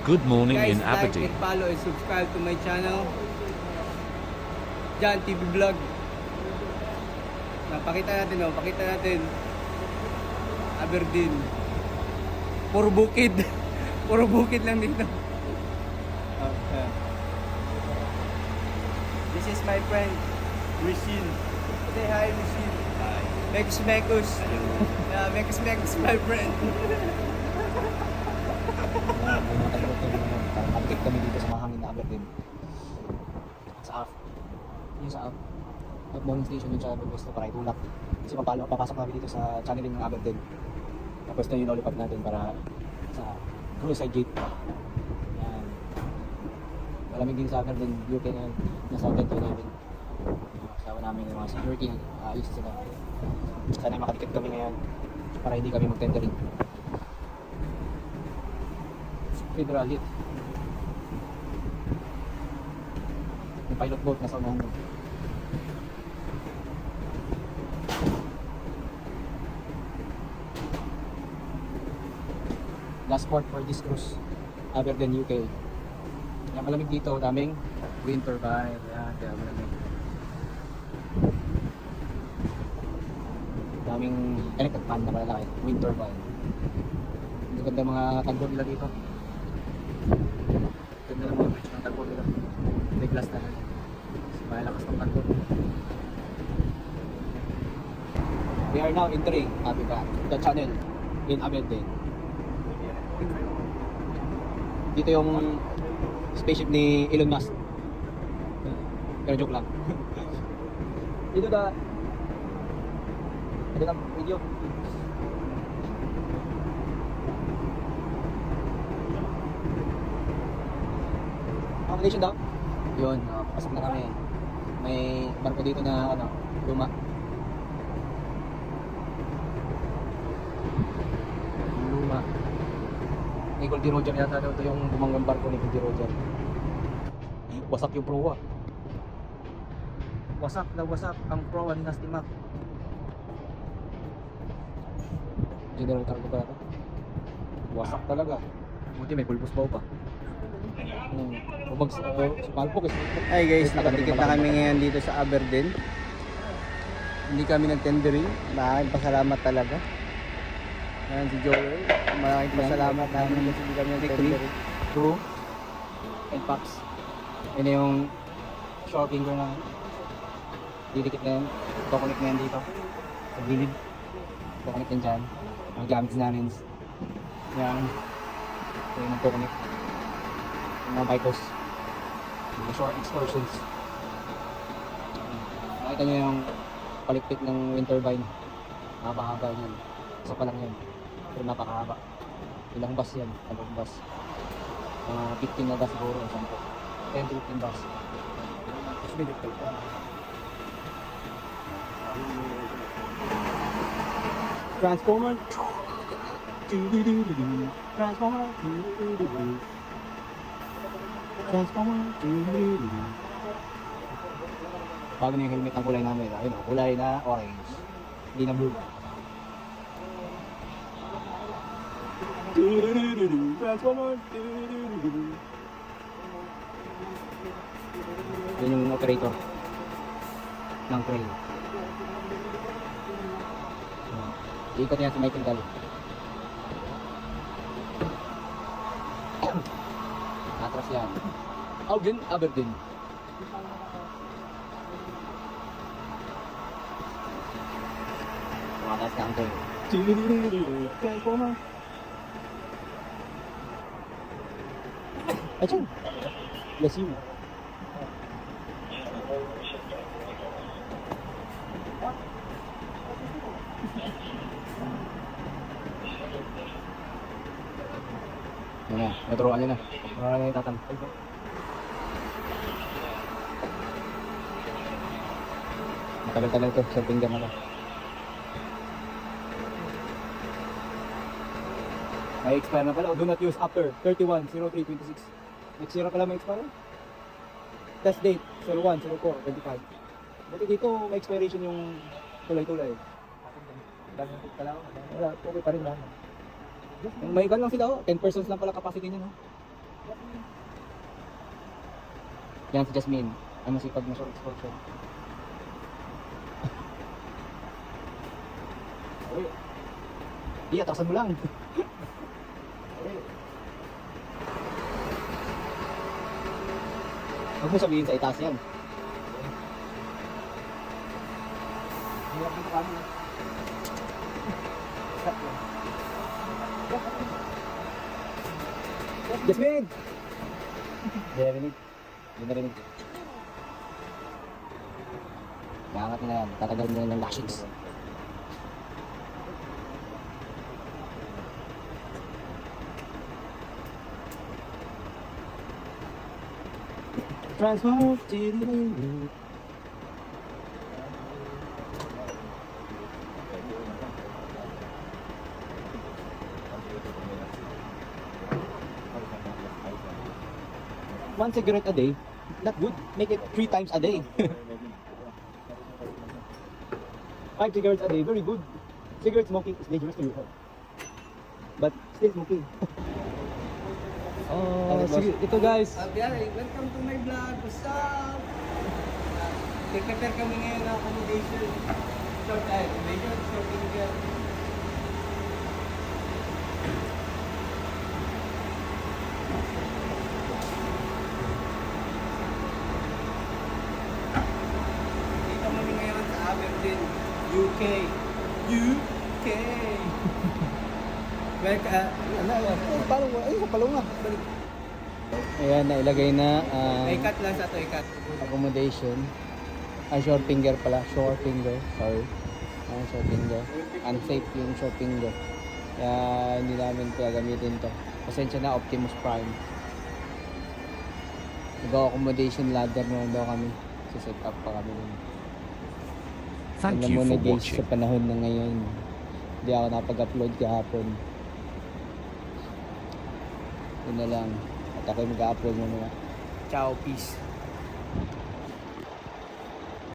Good morning Guys, in like Aberdeen. and follow and subscribe to my channel, John TV Vlog. Pakita natin Aberdeen. Puro bukid. Puro bukid lang dito. Okay. This is my friend, Rishine. Say hi, Rishine. Hi. Mekus Mekus. Yeah, Mekus Mekus, my friend. Nakakapit kami dito sa mahangin na Aberdeen. Sa AF. Yung sa AF. Morning station yung sa West para itulak. Kasi papasok namin dito sa channeling ng Aberdeen. Tapos na yung lollipop natin para sa Cruiside Gate. Yan. Malamig din sa Aberdeen, UK ngayon. Nasa 10-11. Kasama namin yung mga security. Ayos sila. Sana makadikit kami ngayon para hindi kami mag-tendering. Federal hit. Yung pilot boat nasa unahan mo. Last port for this cruise, Aberdeen, UK. Yung malamig dito, daming wind turbine. Yan, kaya malamig. Daming electric fan na malalaki, wind turbine. Ang ganda mga tagbo nila dito. Ganda ng mga bridge ng tagbo nila. May glass na. May lakas ng tagbo. We are now entering the channel in Aberdeen. Dito yung spaceship ni Elon Musk. Pero joke lang. Dito ang video. Accommodation daw? Yun, pasok na kami. May barko dito na luma. Luma. Ni Goldie Roger yata daw ito yung bumanggang barko ni Goldie Roger. Wasak yung proa. Wasak na wasak ang proa ni Nasty Mac. General cargo pa ito. Wasak talaga. Buti may pulbos baw pa. Hi guys, nakatikit na kami ngayon dito sa Aberdeen. Hindi kami nag-tendering. Maraming pasalamat talaga. Yan si Joel. Maraming pasalamat namin kasi hindi kami nag-tendering. Crew and packs. Yun yung shore finger na didikit na yan. Kukunik na yan dito sa gilid. Kukunik yan dyan. Ang gamit namin. Yan. So yung nagkukunik. Yung mga bikers. Yung shore excursions. Nakita nyo yung palikpik ng wind turbine. Haba-haba yan. Isa pa lang yan. Pero napakahaba. Ilang bus yan? Ilang bus? 15 na bus siguro. 10 to 15 bus. Mas may dito pa. Transformer. Transformer. Transformer. Bago na yung helmet ang kulay namin. Ayun o, kulay na orange. Hindi na blue. Transformer. Yun yung operator ng train. Iikot yan sa Michael Gall. Atras yan. Augen, Aberdeen. Tumatas na ang train. Transformer. Ayun. Bless you. Yan na, naturuan nyo na. Naturuan na yung tatang. Matagal-tagal ito, sa pinggan na lang. May expire na pala. Do not use after 31/03/26. Next year pala may expire. Test date 01/04/25. Buti dito may expiration yung tulay-tulay. Wala, okay pa rin lang. May gan lang sila, 10 persons lang pala capacity niya, no? Yan si Jasmine. Ang masipag na short. Di, atrasan mo lang. Huwag mo sabihin sa itaas yan. Hirap dito kami. Jasmine! Hindi narinig. Hindi narinig. Maangat na yan. Tatagal mo ng lashings. Transform to the moon. One cigarette a day, not good. Make it 3 times a day. 5 cigarettes a day, very good. Cigarette smoking is dangerous to your health. But still smoking. Oh, sige. Ito guys. Abiyari, welcome to my vlog. What's up? Prepare kami ngayon ng accommodation. Accommodation, shopping here. Dito kami ngayon sa Aberdeen, UK. UK! Parang, ay, sa palunga. Ayan, nailagay na ang Ikat lang sa to, ikat. accommodation. Ay, short finger pala. Short finger. Sorry. Short finger. Unsafe yung short finger. Kaya hindi namin gagamitin to. Pasensya na, Optimus Prime. Nag-accommodation ladder na daw kami. Set up pa kami. Thank Alam you mo for na guys, watching. sa panahon na ngayon, hindi ako napag-upload kahapon. Yun na lang. At ako'y mag-upload mamaya. Ciao, peace.